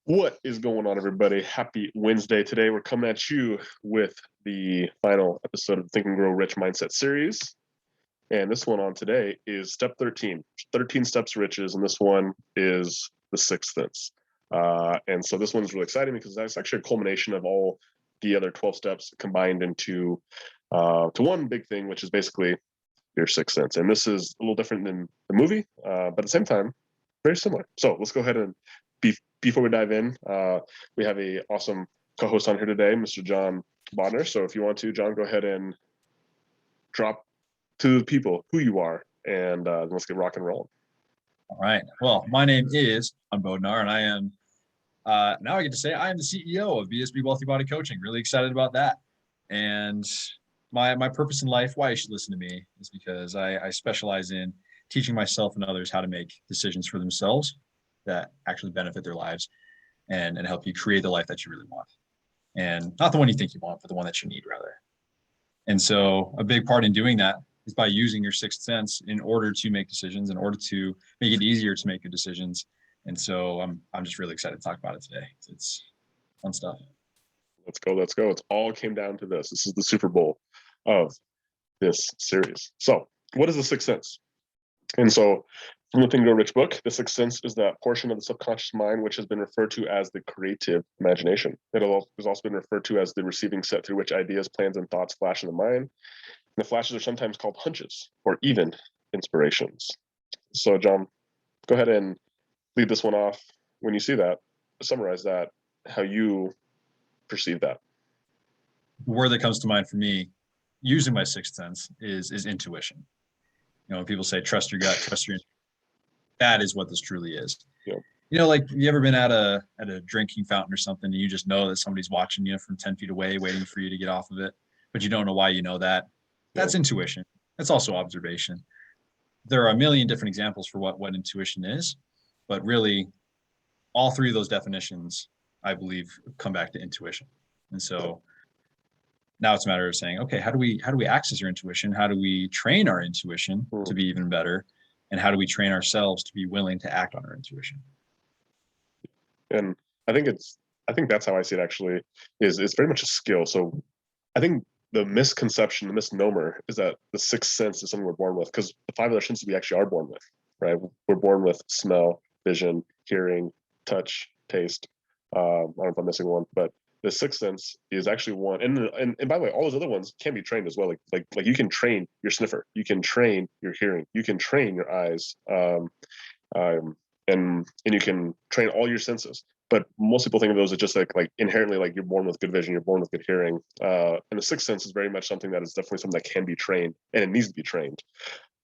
What is going on, everybody? Happy Wednesday. Today, we're coming at you with the final episode of the Think and Grow Rich Mindset series. And this one on today is step 13, 13 steps to riches. And this one is the sixth sense. And so this one's really exciting because that's actually a culmination of all the other 12 steps combined into to one big thing, which is basically your sixth sense. And this is a little different than the movie, but at the same time, very similar. So let's go ahead and before we dive in, we have a awesome co-host on here today, Mr. John Bodner. So if you want to, John, go ahead and drop to the people who you are, and let's get rock and roll. All right. Well, my name is John Bodnar, and I am now I get to say I am the CEO of BSB Wealthy Body Coaching. Really excited about that. And my purpose in life, why you should listen to me, is because I specialize in teaching myself and others how to make decisions for themselves that actually benefit their lives and help you create the life that you really want. And not the one you think you want, but the one that you need, rather. And so a big part in doing that is by using your sixth sense in order to make decisions, in order to make it easier to make good decisions. And so I'm just really excited to talk about it today. It's fun stuff. Let's go. It all came down to this. This is the Super Bowl of this series. So what is the sixth sense? And so from the Think and Grow Rich book, the sixth sense is that portion of the subconscious mind which has been referred to as the creative imagination. It has also been referred to as the receiving set through which ideas, plans, and thoughts flash in the mind. And the flashes are sometimes called hunches or even inspirations. So John, go ahead and lead this one off. When you see that, summarize that, how you perceive that. The word that comes to mind for me, using my sixth sense, is intuition. You know, when people say trust your gut, trust your intuition, that is what this truly is. Yeah. You know, like, have you ever been at a drinking fountain or something, and you just know that somebody's watching you from 10 feet away, waiting for you to get off of it, but you don't know why you know that? That's intuition. That's also observation. There are a million different examples for what intuition is, but really all three of those definitions, I believe, come back to intuition. And so now it's a matter of saying, okay, how do we access our intuition? How do we train our intuition to be even better? And how do we train ourselves to be willing to act on our intuition? And I think that's how I see it actually is very much a skill. So I think the misconception, the misnomer is that the sixth sense is something we're born with, because the five other senses we actually are born with, right? We're born with smell, vision, hearing, touch, taste. I don't know if I'm missing one, but the sixth sense is actually one. And by the way, all those other ones can be trained as well. Like you can train your sniffer, you can train your hearing, you can train your eyes, and you can train all your senses. But most people think of those as just like inherently, like you're born with good vision, you're born with good hearing. And the sixth sense is very much something that is definitely something that can be trained, and it needs to be trained.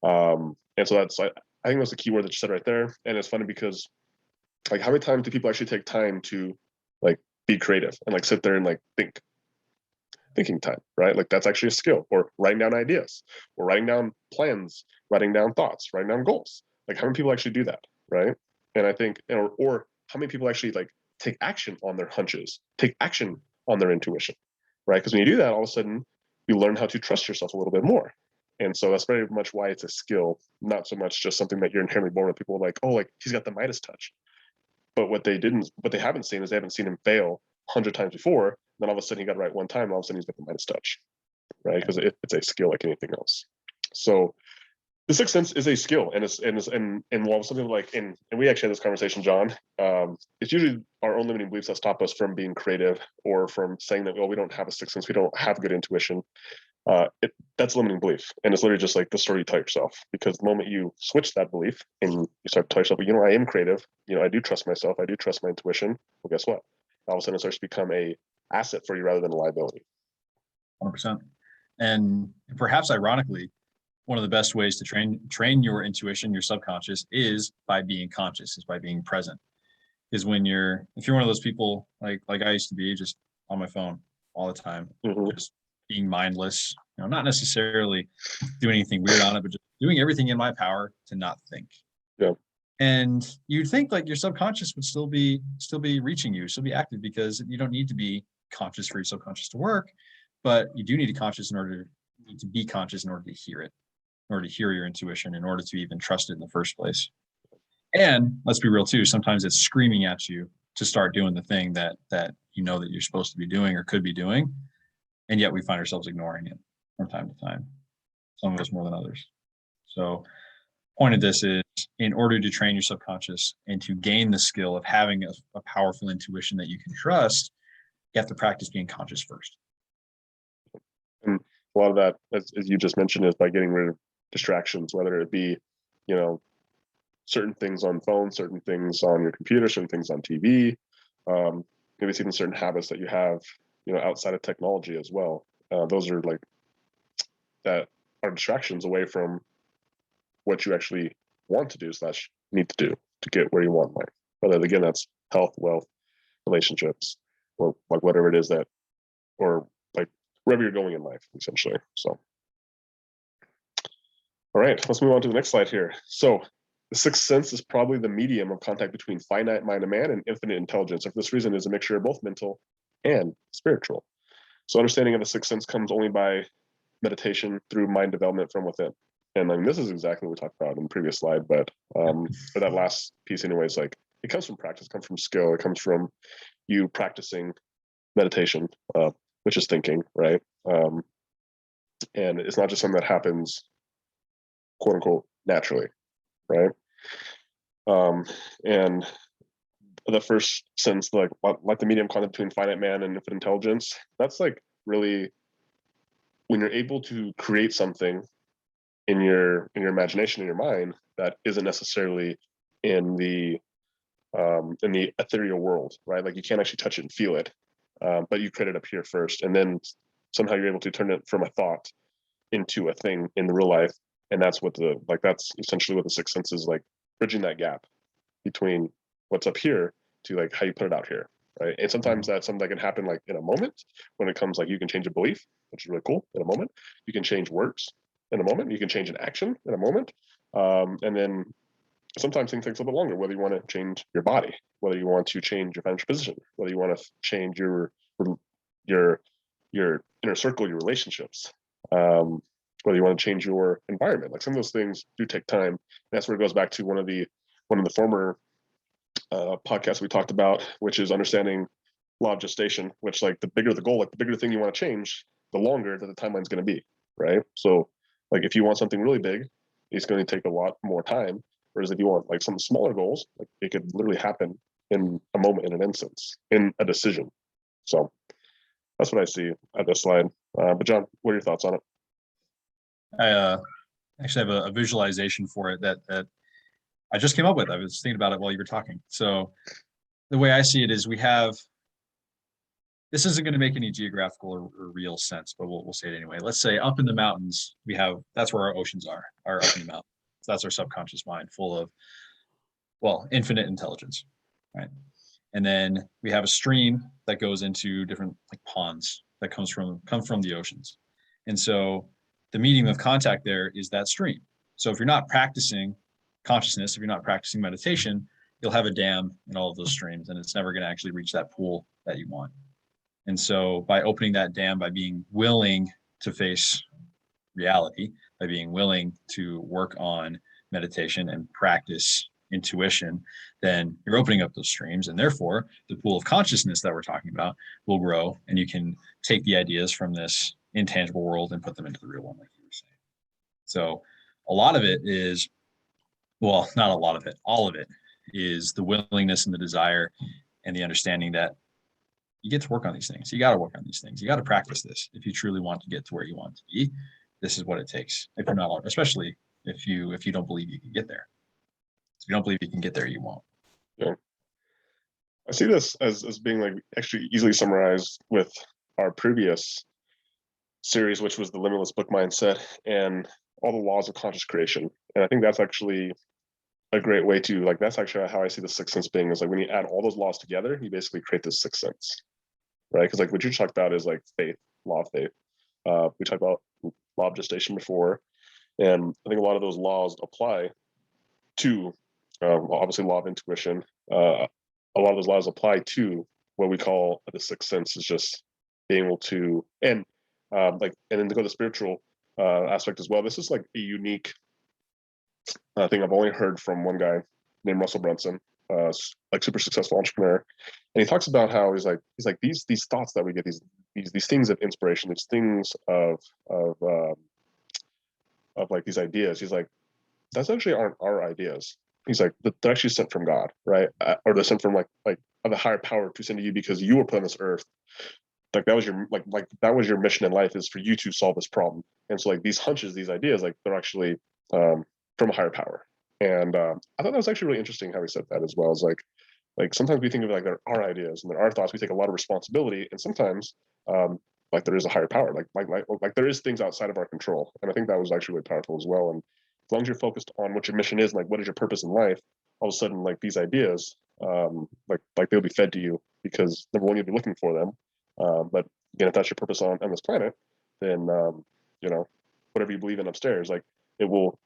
And so I think that's the key word that you said right there. And it's funny because, like, how many times do people actually take time to like be creative and like sit there and like thinking time, right? Like that's actually a skill. Or writing down ideas, or writing down plans, writing down thoughts, writing down goals. Like how many people actually do that, right? And I think, or how many people actually like take action on their hunches, take action on their intuition, right? Because when you do that, all of a sudden you learn how to trust yourself a little bit more. And so that's very much why it's a skill, not so much just something that you're inherently born with. People are like, oh, like he's got the Midas touch. But what they haven't seen is they haven't seen him fail 100 times before. Then all of a sudden he got it right one time, and all of a sudden he's got the Midas touch, right? Because it's a skill like anything else. So the sixth sense is a skill, and while something like, and we actually had this conversation, John. It's usually our own limiting beliefs that stop us from being creative, or from saying that, well, we don't have a sixth sense, we don't have good intuition. That's a limiting belief, and it's literally just like the story you tell yourself. Because the moment you switch that belief and you start to tell yourself, well, you know, I am creative, you know, I do trust myself, I do trust my intuition. Well, guess what? All of a sudden, it starts to become a asset for you rather than a liability. 100%. And perhaps ironically, one of the best ways to train your intuition, your subconscious, is by being conscious, is by being present. Is when if you're one of those people like I used to be, just on my phone all the time, just being mindless, you know, not necessarily doing anything weird on it, but just doing everything in my power to not think. Yeah. And you'd think like your subconscious would still be reaching you, still be active, because you don't need to be conscious for your subconscious to work, but you do need to be conscious in order to hear it, in order to hear your intuition, in order to even trust it in the first place. And let's be real too, sometimes it's screaming at you to start doing the thing that you know that you're supposed to be doing or could be doing, and yet we find ourselves ignoring it from time to time, some of us more than others. So point of this is, in order to train your subconscious and to gain the skill of having a powerful intuition that you can trust, you have to practice being conscious first. And a lot of that, as you just mentioned, is by getting rid of distractions, whether it be, you know, certain things on phone, certain things on your computer, certain things on TV, maybe it's even certain habits that you have, you know, outside of technology as well. Those are like that are distractions away from what you actually want to do / need to do to get where you want in life. Whether again that's health, wealth, relationships, or like whatever it is that, or like wherever you're going in life, essentially. So, all right, let's move on to the next slide here. So, the sixth sense is probably the medium of contact between finite mind of man and infinite intelligence. And for this reason, is a mixture of both mental and spiritual. So, understanding of the sixth sense comes only by meditation through mind development from within. And then this is exactly what we talked about in the previous slide, but for that last piece, anyways, like it comes from practice, it comes from skill, it comes from you practicing meditation, which is thinking, right? And it's not just something that happens, quote unquote, naturally, right? And the first sense, like the medium contact between finite man and infinite intelligence, that's like really when you're able to create something in your imagination, in your mind, that isn't necessarily in the ethereal world, right? Like you can't actually touch it and feel it, but you create it up here first, and then somehow you're able to turn it from a thought into a thing in the real life, and that's what that's essentially what the sixth sense is, like bridging that gap between what's up here to like how you put it out here, right? And sometimes that's something that can happen like in a moment when it comes like you can change a belief, which is really cool in a moment. You can change words in a moment. You can change an action in a moment. And then sometimes things take a little bit longer, whether you want to change your body, whether you want to change your financial position, whether you want to change your inner circle, your relationships, whether you want to change your environment. Like some of those things do take time. And that's where it goes back to one of the former podcasts we talked about, which is understanding law of gestation, which like the bigger the goal, like the bigger the thing you want to change, the longer that the timeline's going to be, right? So like if you want something really big, it's going to take a lot more time. Whereas if you want like some smaller goals, like it could literally happen in a moment, in an instance, in a decision. So that's what I see at this slide. But John, what are your thoughts on it? I actually have a visualization for it that I just came up with. I was thinking about it while you were talking. So the way I see it is this isn't going to make any geographical or real sense, but we'll say it anyway. Let's say up in the mountains, that's where our oceans are up in the mountains. So that's our subconscious mind full of, well, infinite intelligence, right? And then we have a stream that goes into different like ponds that come from the oceans. And so the medium of contact there is that stream. So if you're not practicing consciousness, if you're not practicing meditation, you'll have a dam in all of those streams, and it's never going to actually reach that pool that you want. And so by opening that dam, by being willing to face reality, by being willing to work on meditation and practice intuition, then you're opening up those streams, and therefore the pool of consciousness that we're talking about will grow, and you can take the ideas from this intangible world and put them into the real one, like you were saying. So a lot of it is, well, not a lot of it, all of it is the willingness and the desire and the understanding that you get to work on these things. You got to work on these things. You got to practice this if you truly want to get to where you want to be. This is what it takes. If you're not, especially if you don't believe you can get there. If you don't believe you can get there, you won't. Yeah, I see this as being like actually easily summarized with our previous series, which was the limitless book mindset and all the laws of conscious creation. And I think that's actually a great way to like, that's actually how I see the sixth sense being, is like when you add all those laws together, you basically create this sixth sense, right? Because like what you talked about is like faith, law of faith. We talked about law of gestation before, and I think a lot of those laws apply to obviously law of intuition. A lot of those laws apply to what we call the sixth sense, is just being able to, and and then to go to the spiritual aspect as well. This is like a unique thing I've only heard from one guy named Russell Brunson. like super successful entrepreneur, and he talks about how he's like these thoughts that we get, these things of inspiration, these things of like these ideas. He's like, that's actually aren't our ideas. He's like, they're actually sent from God, right? Or they're sent from like of a higher power to send to you because you were put on this earth. Like that was your like that was your mission in life, is for you to solve this problem. And so like these hunches, these ideas, like they're actually from a higher power. And I thought that was actually really interesting how he said that as well. Is like sometimes we think of it like there are ideas and there are thoughts. We take a lot of responsibility, and sometimes like there is a higher power. Like there is things outside of our control. And I think that was actually really powerful as well. And as long as you're focused on what your mission is, like what is your purpose in life, all of a sudden like these ideas, like they'll be fed to you, because number one, you'll be looking for them. But again, if that's your purpose on this planet, then you know, whatever you believe in upstairs, like it will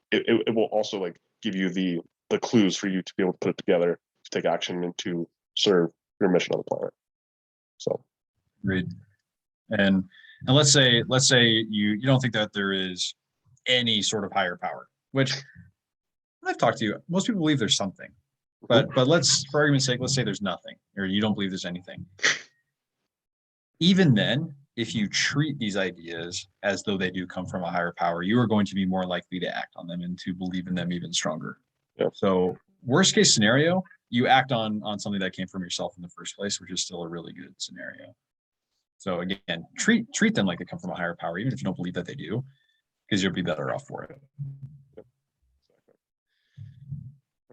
also like give you the clues for you to be able to put it together, to take action, and to serve your mission on the planet. So Agreed. And let's say you don't think that there is any sort of higher power, which I've talked to you. Most people believe there's something, but let's, for argument's sake, let's say there's nothing, or you don't believe there's anything. Even then, if you treat these ideas as though they do come from a higher power, you are going to be more likely to act on them and to believe in them even stronger. yeah, So worst case scenario, you act on something that came from yourself in the first place, which is still a really good scenario. So again, treat them like they come from a higher power, even if you don't believe that they do, because you'll be better off for it.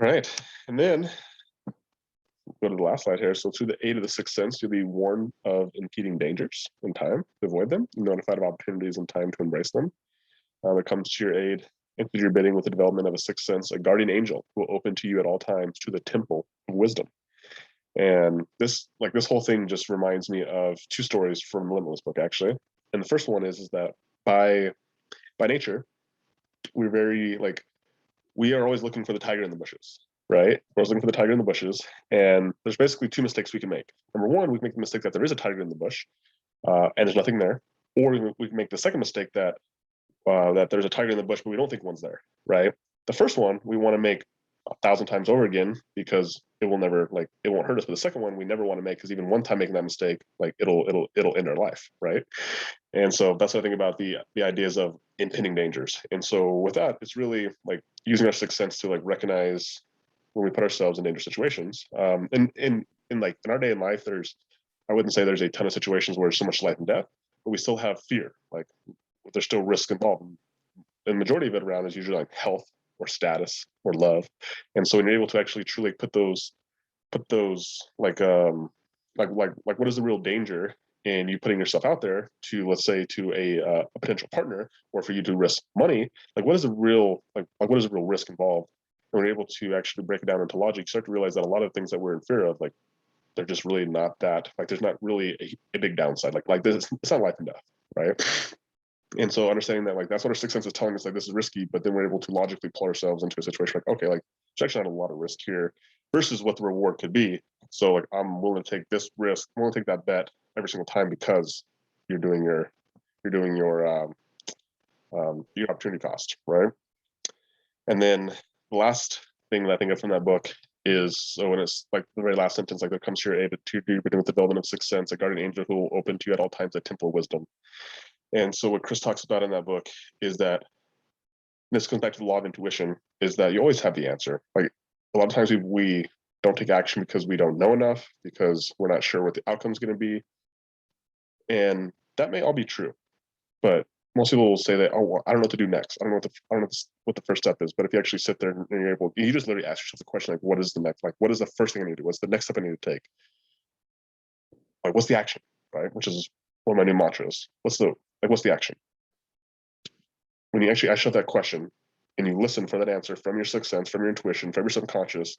all right, and then go to the last slide here. So through the aid of the sixth sense, you'll be warned of impeding dangers in time to avoid them, notified of opportunities in time to embrace them. That comes to your aid and to your bidding with the development of a sixth sense, a guardian angel who will open to you at all times to the temple of wisdom. And this whole thing just reminds me of two stories from the Limitless book, actually. And the first one is that by nature, we're very like, we are always looking for the tiger in the bushes, right? We're always looking for the tiger in the bushes. And there's basically two mistakes we can make. Number one, we can make the mistake that there is a tiger in the bush, and there's nothing there. Or we can make the second mistake that there's a tiger in the bush, but we don't think one's there, right? The first one we want to make 1,000 times over again, because it will never, like, it won't hurt us. But the second one we never want to make, because even one time making that mistake, like it'll end our life, right? And so that's what I think about the ideas of impending dangers. And so with that, it's really like using our sixth sense to like recognize when we put ourselves in dangerous situations. And in our day in life, I wouldn't say there's a ton of situations where there's so much life and death, but we still have fear. Like there's still risk involved. And the majority of it around is usually like health or status or love. And so when you're able to actually truly put those like what is the real danger in you putting yourself out there to, let's say, to a potential partner, or for you to risk money, like what is the real what is the real risk involved? And when you're able to actually break it down into logic, you start to realize that a lot of things that we're in fear of, like they're just really not that, like there's not really a big downside. Like this, it's not life and death, right? And so understanding that, like, that's what our sixth sense is telling us, like this is risky, but then we're able to logically pull ourselves into a situation like, okay, like there's actually not a lot of risk here versus what the reward could be. So like I'm willing to take this risk, I'm willing to take that bet every single time, because you're doing your opportunity cost, right? And then the last thing that I think of from that book is, so when it's like the very last sentence, like there comes to your aid to do with the development of sixth sense, a guardian angel who will open to you at all times a temple of wisdom. And so what Chris talks about in that book is that, this comes back to the law of intuition, is that you always have the answer. Like a lot of times we don't take action because we don't know enough, because we're not sure what the outcome is going to be. And that may all be true, but most people will say that, oh, well, I don't know what to do next. I don't know what the first step is. But if you actually sit there and you just literally ask yourself the question, like, what is the next, like, what is the first thing I need to do? What's the next step I need to take? Like, what's the action, right? Which is one of my new mantras. What's the action? When you actually ask yourself that question and you listen for that answer from your sixth sense, from your intuition, from your subconscious,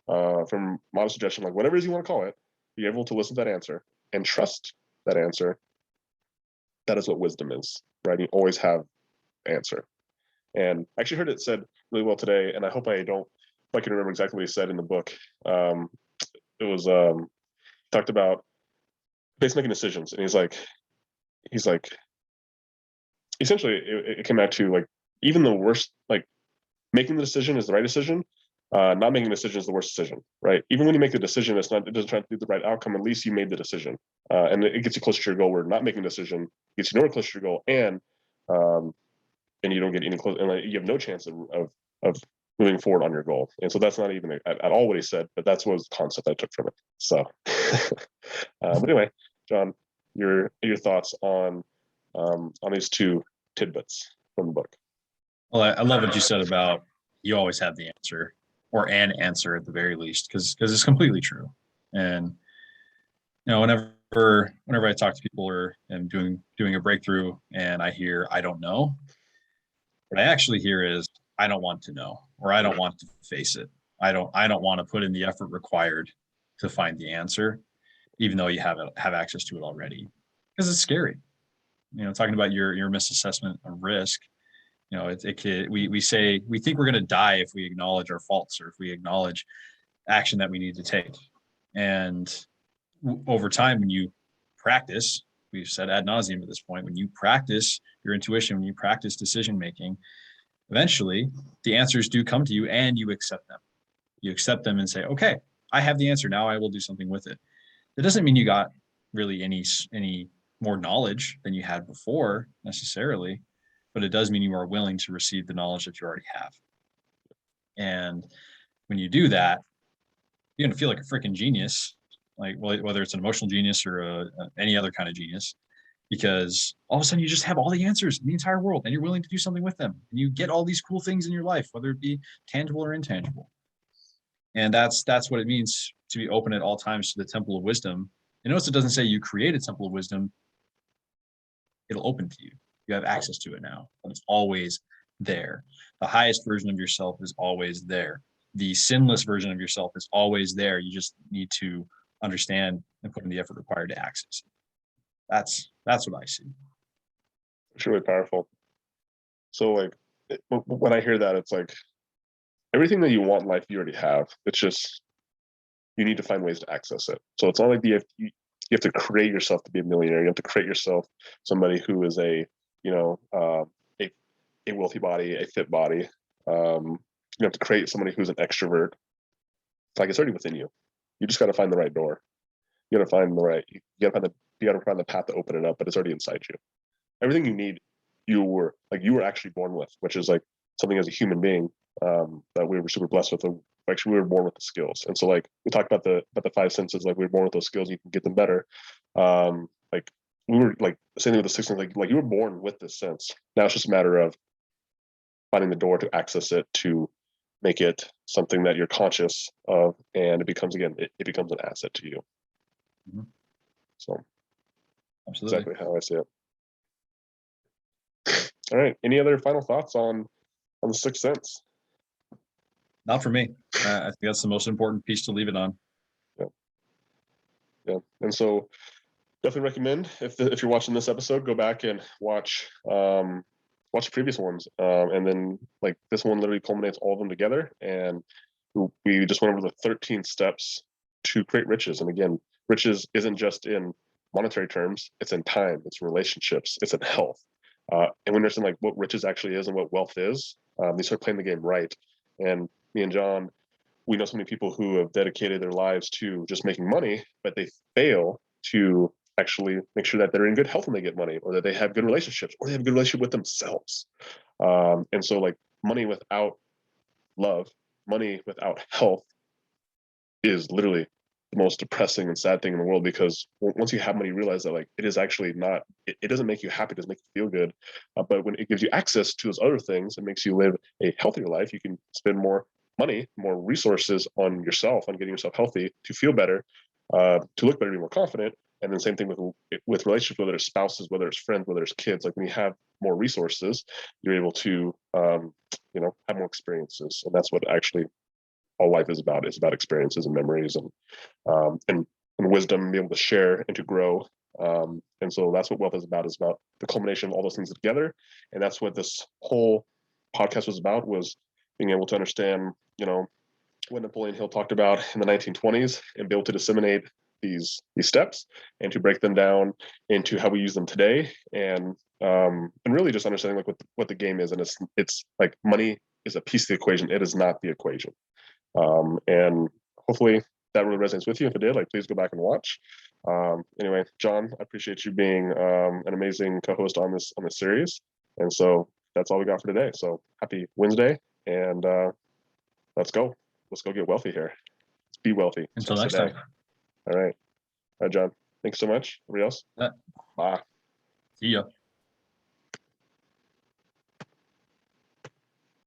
from model suggestion, like whatever it is you want to call it, be able to listen to that answer and trust that answer. That is what wisdom is, right? You always have answer. And I actually heard it said really well today, and I hope I can remember exactly what he said in the book. It was talked about basically making decisions, and he's like essentially it came out to like, even the worst, like making the decision is the right decision, not making a decision is the worst decision, right? Even when you make a decision, it doesn't try to do the right outcome. At least you made the decision, and it gets you closer to your goal. Where not making a decision gets you nowhere closer to your goal, and you don't get any close, and like, you have no chance of moving forward on your goal. And so that's not even at all what he said, but that's what was the concept I took from it. So, but anyway, John, your thoughts on these two tidbits from the book? Well, I love what you said about you always have the answer or an answer at the very least, because it's completely true. And whenever I talk to people or am doing a breakthrough and I hear I don't know, what I actually hear is I don't want to know, or I don't want to face it. I don't want to put in the effort required to find the answer, even though you have access to it already, because it's scary. Talking about your misassessment of risk, we say we think we're going to die if we acknowledge our faults or if we acknowledge action that we need to take. And over time, when you practice, we've said ad nauseum at this point, when you practice your intuition, when you practice decision making, eventually the answers do come to you and you accept them. You accept them and say, okay, I have the answer. Now I will do something with it. That doesn't mean you got really any more knowledge than you had before necessarily, but it does mean you are willing to receive the knowledge that you already have. And when you do that, you're going to feel like a freaking genius, like whether it's an emotional genius or any other kind of genius, because all of a sudden you just have all the answers in the entire world and you're willing to do something with them. And you get all these cool things in your life, whether it be tangible or intangible. And that's what it means to be open at all times to the temple of wisdom. And notice it doesn't say you create a temple of wisdom. It'll open to you. You have access to it now, but it's always there. The highest version of yourself is always there. The sinless version of yourself is always there. You just need to understand and put in the effort required to access it. That's what I see. It's really powerful. So like when I hear that, it's like everything that you want in life you already have. It's just you need to find ways to access it. So it's not like you have to create yourself to be a millionaire. You have to create yourself somebody who is a wealthy body, a fit body. You have to create somebody who's an extrovert. It's like it's already within you. You just got to find the right door. You got to find the path to open it up, but it's already inside you. Everything you need, you were actually born with, which is like something as a human being that we were super blessed with. Actually, we were born with the skills, and so like we talked about the five senses, like we were born with those skills. You can get them better. Like we were like same thing with the sixth sense. Like you were born with this sense. Now it's just a matter of finding the door to access it, to make it something that you're conscious of, and it becomes an asset to you. Mm-hmm. So absolutely, exactly how I see it. All right. Any other final thoughts on the sixth sense? Not for me. I think that's the most important piece to leave it on. Yeah. And so definitely recommend if you're watching this episode, go back and watch the previous ones. And then like this one literally culminates all of them together. And we just went over the 13 steps to create riches. And again, riches isn't just in monetary terms, it's in time, it's in relationships, it's in health. And when you're saying like what riches actually is and what wealth is, they start playing the game right. And me and John, we know so many people who have dedicated their lives to just making money, but they fail to actually make sure that they're in good health when they get money, or that they have good relationships, or they have a good relationship with themselves. And so like money without love, money without health is literally the most depressing and sad thing in the world, because once you have money, you realize that like it is actually not, it doesn't make you happy, it doesn't make you feel good. But when it gives you access to those other things, it makes you live a healthier life. You can spend more money, more resources on yourself, on getting yourself healthy, to feel better, to look better, be more confident. And then same thing with relationships, whether it's spouses, whether it's friends, whether it's kids. Like when you have more resources, you're able to have more experiences. And that's what actually all life is about. It's about experiences and memories and wisdom, be able to share and to grow. And so that's what wealth is about. It's about the culmination of all those things together. And that's what this whole podcast was about, was being able to understand, what Napoleon Hill talked about in the 1920s, and be able to disseminate these steps and to break them down into how we use them today. And really just understanding like what the game is. And it's like money is a piece of the equation. It is not the equation. And hopefully that really resonates with you. If it did, like, please go back and watch. Anyway, John, I appreciate you being an amazing co-host on this series. And so that's all we got for today. So happy Wednesday, and let's go. Let's go get wealthy here. Let's be wealthy. Until next time. All right. All right, John. Thanks so much. Everybody else. Bye. See ya.